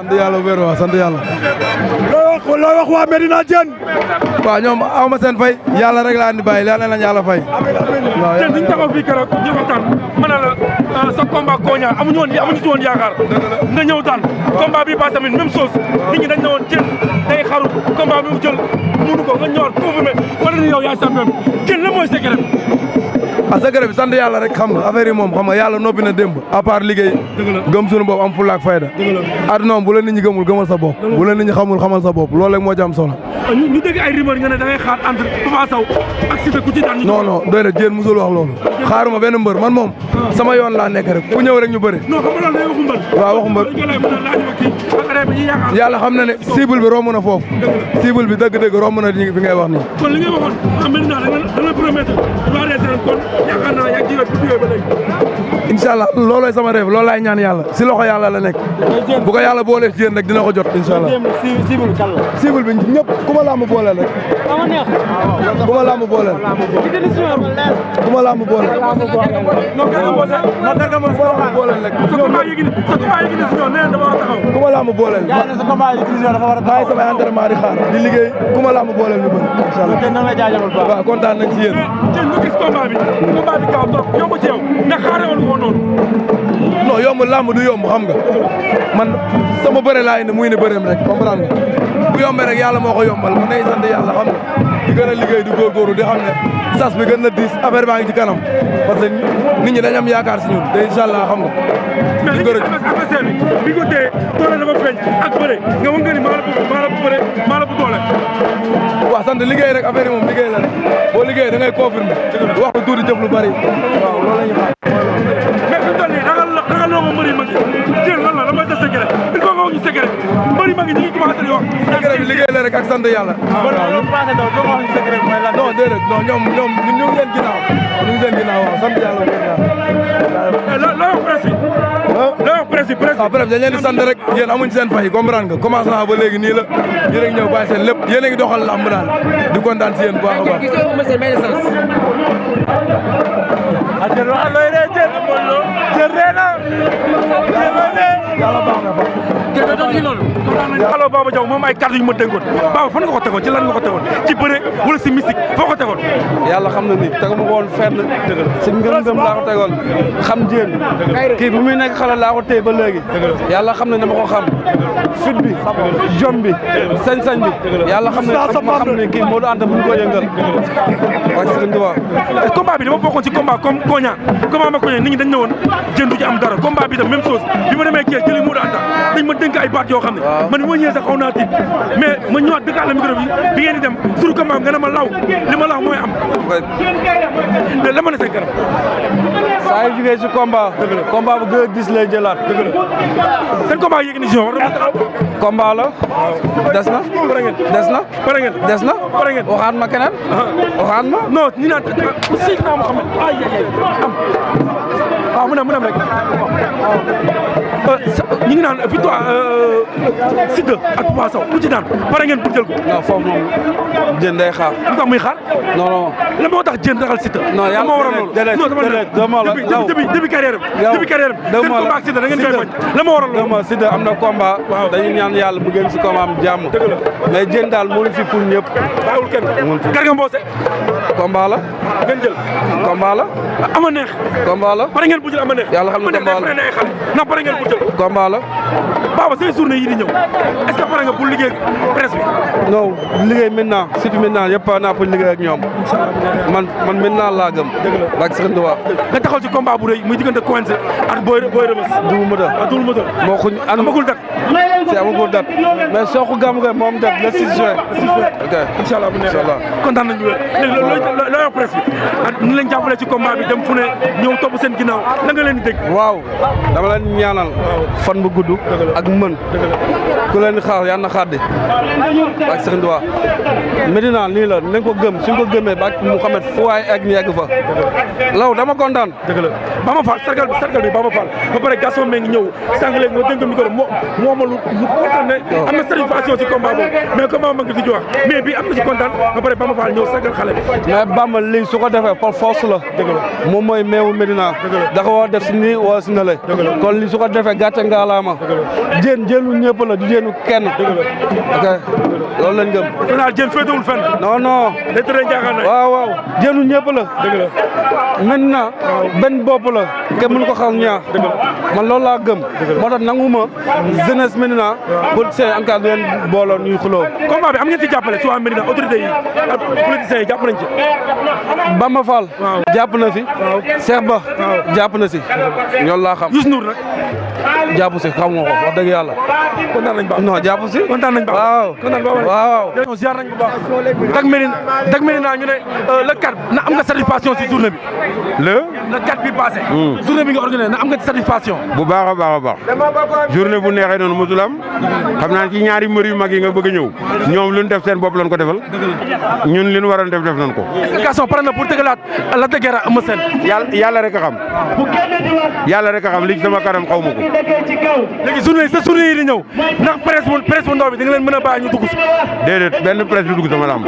sant yàlla bu wér waaw sant yàlla. loo wax waa Medina Diène. waaw ñoom aw ma seen fay yàlla rek laa andi bàyyi yàlla nañ yàlla fay. waaw Diène ñu taxaw fii keroog ñu waxtaan ma ne la sa combat Konia amuñu ci woon yaakaar nga ñëw daan combat bi passé tamit même chose nit ñi dañ ne woon Diène day xaru combat bi mu jël mënu ko nga ñëwaat confirmé wala ni yow yaay champion Diène la mooy secret. secret bi sant yàlla rek xam nga affaire yi moom xam nga yàlla noppi na démb à part liggéey gëm suñu bopp am fulla ak fayda àdduna bu la nit ñi gëmul gëmal sa bopp bu la nit ñi xamul xamal sa bopp loolu rek moo ci am solo ñu dégg ay rumeur nga ne da ngay xaar entre Papa Sow ak Siteu ku ci daan non non doy na Diène musul wax loolu xaaruma benn mbër man moom sama yoon laa nekk rek ku ñëw rek ñu bëri non xam nga loolu day waxu mbër waaw waxu mbër yàlla xam na ne cible bi romb na foofu cible bi dëgg-dëgg romb na fi ngay wax nii kon li ngay waxoon maintenant da nga promettre kon yaakaar naa yaa ngi ci ba léegi incha allah loolooy sama rêve loolu laay ñaan yàlla si loxo yàlla la nekk bu ko yàlla boolee ci yéen rek dina ko jot incha allah cible bi ñëpp ku ma làmb booleel rek ku ma làmb booleel ku ma làmb booleel ku ma làmb booleel maay samay entraînement di xaar di liggéey ku ma làmb booleel ñu bëri incha allah waaw kontaan nañ ci yéen combat bi gaaw trop yomb ci yow ndax xaare woon ko noonu non yomb làmb du yomb xam nga man sama bëre laa indi muy ne bëreem rek comprendre nga bu yombee rek yàlla moo ko yombal man day sant yàlla xam nga di gën a liggéey di góorgóorlu di xam ne sas bi gën na diis affaire baa ngi ci kanam parce que nit ñi dañ am yaakaar si ñun te incha allah xam nga mais li nga adversaire bi ko téye doole dafa feeñ ak bëre nga mën nga ni maa la bu bëre maa la bu doole waaw sant liggéey rek affaire yi moom liggéey la rek boo liggéey da ngay confirmer wax ko tuuti jëf lu bari waaw loolu la ñu xaar mais fi mu toll nii ragal loo ko mbëri mag yi jël lan la damay sa secret il faut nga wax ñu secret mbëri mag yi ñu ngi commencé di wax secret bi liggéey la rek ak sant yàlla non déedéet non ñoom ñu ngi leen ginnaaw ñu ngi leen ginnaaw waaw sant yàlla loo wax presse bi loo wax presse bi waaw bref dañ leen di sant rek yéen amuñ seen fay comprendre nga commencé naa ba léegi nii la yéen a ngi ñëw bàyyi seen lépp yéen a ngi doxal lamb daal di kontaan si yéen bu baax a baax yàlla baax na fa allo Baba Diaw moom ay kàddu yu ma dénkoon Baba fan nga ko tegoon ci lan nga ko tegoon ci bëre wala si mystique foo ko tegoon yàlla xam na ni tegu ma ko woon fenn si ngëm-ngëm laa ko tegoon xam Diène kii bu muy nekk xale laa ko téye ba léegi yàlla xam na dama ko xam fit bi jom bi sañ-sañ bi yàlla xam ne ma xam ne kii Modou Anta bu ñu ko yëngal ak Serigne Touba combat bi dama bokkoon ci combat comme Konia combat ma Konia nit ñi dañ ne woon Diène du ci am dara combat bi tam même chose bi ma demee Thiès jëli Modou Anta dañ ma dénk ay baat yoo xam ne man bi ma ñëwee sax xaw naa tiit mais ma ñëwaat dëkkaat la micro bi ngeen di dem sur combat nga ne ma law li ma law mooy am la ma ne seen kanam saa yu jugee si combat bu gën a dis lay jëlaat seen combat yéegi ni si war combat la des na pare ngeen waxaat ma keneen waxaat ma non ñu naan Seydina Mohamed ay am waaw mu ne rek ñu ngi naan victoire Siteu ak Papa Sow ku ci daan pare ngeen pour jël ko. non foofu moom Diène day xaar. lu tax muy xaar. non la moo tax Diène ragal Siteu. non yàlla moo waral loolu. depuis carrière seen combat ak Siteu da ngeen koy bañ. la moo waral loolu. Siteu am na combat. dañuy ñaan yàlla bu gën si combat am jàmm. mais Diène daal mu ngi fi pour ñëpp. bàyyiwul kenn. Garga Mbossé. combat la. ngeen jël. combat la. ama neex. combat la. pare ngeen bu jël ama neex. yàlla xam ne combat la ndax pare ngeen bu jël. combat la. Baba say journée yi di ñëw est-ce que pare nga pour liggéey presse bi. non liggéey maintenant surtout maintenant yëpp naa pour liggéey ak ñoom. man maintenant laa gëm. dëgg la ak Serigne Touba. nga taxaw ci combat bu rëy muy diggante Coense ak Boy Rebeus. Double Moteur. moo ko amagul dat. si amagul dat mais soo ko gàmm nga moom dat le 6 juin. ok incha allah bu neexee incha allah kontaan nañu wér. léegi looy wax presse bi ak ni lañ jàppale ci combat bi dem fu ne ñëw topp seen ginnaaw la nga leen di dégg. waaw dama leen ñaanal fan bu gudd ak mën ku leen xaar yàlla na xaaddi ak Serigne Touba Medina nii la nañ ko gëm suñ ko gëmee ba ak Mouhamed fu waay egg ñu egg fa law dama kontaan. dëgg la Bama Fall sargal bi Bama Fall ba pare Gaston Mbengue ñëw sànq léegi nga dénk micro moo ma lu kontaan ne am na satisfaction si combat boobu mais combat ma ngi fi wax mais bii am na si kontaan ba pare Bamba Fall ñëw sagal xale bi. mais Bamba lii su ko defee par force la. dëgg la moom mooy meewu Medina. dëgg la da ko war def si nii wala si nale. dëgg la kon lii su ko defee gàcce ngaalaama. dëgg la jéen jéenu ñëpp la du jéenu kenn. dëgg la ok loolu lañ gëm. xanaa jéen féetewul fenn. non non. day tëree njaaxaan nañ. waaw waaw jéenu ñëpp la. dëgg la maintenant benn bopp la. kenn mënu ko xam ñaar. dëgg la man loolu laa gëm. moo tax nanguma jeunesse Medina. pour seen en cas de leen booloo ñuy xuloo. combat bi am ngeen ci jàppale si waa Medina autorité yi ak politiciens yi jàpp nañ ci. Bamba Fall. jàpp na si. Cheikh Ba. jàpp na si. ñoom laa xam. Youssou Ndour nag. jàpp si xam nga ko wax dëgg yàlla. kontaan nañ baax non jàpp si. kontaan nañ baax. waaw kontaan baax waaw. ziar nañ bu baax. Dak Médina ñu ne le 4 na am nga satisfaction si journée bi. le 4 bi passé. journée bi nga organisé na am nga satisfaction. bu baax a baax a baax journée bu neexee noonu mosul am xam naa ci ñaari mbër yu mag yi nga bëgg a ñëw ñoom lu ñu def seen bopp lañ ko defal ñun li ñu waroon def nañ ko. explication pare na pour tëgalaat Lac de Guiers Eumeu Sène. yàlla rek a xam yàlla rek a xam li ci sama kanam xaw ma ko. léegi journée yi di ñëw ndax presse bu ndaw bi di nga leen mën a bàyyi ñu dugg si. déedéet benn presse du dugg sama lamb.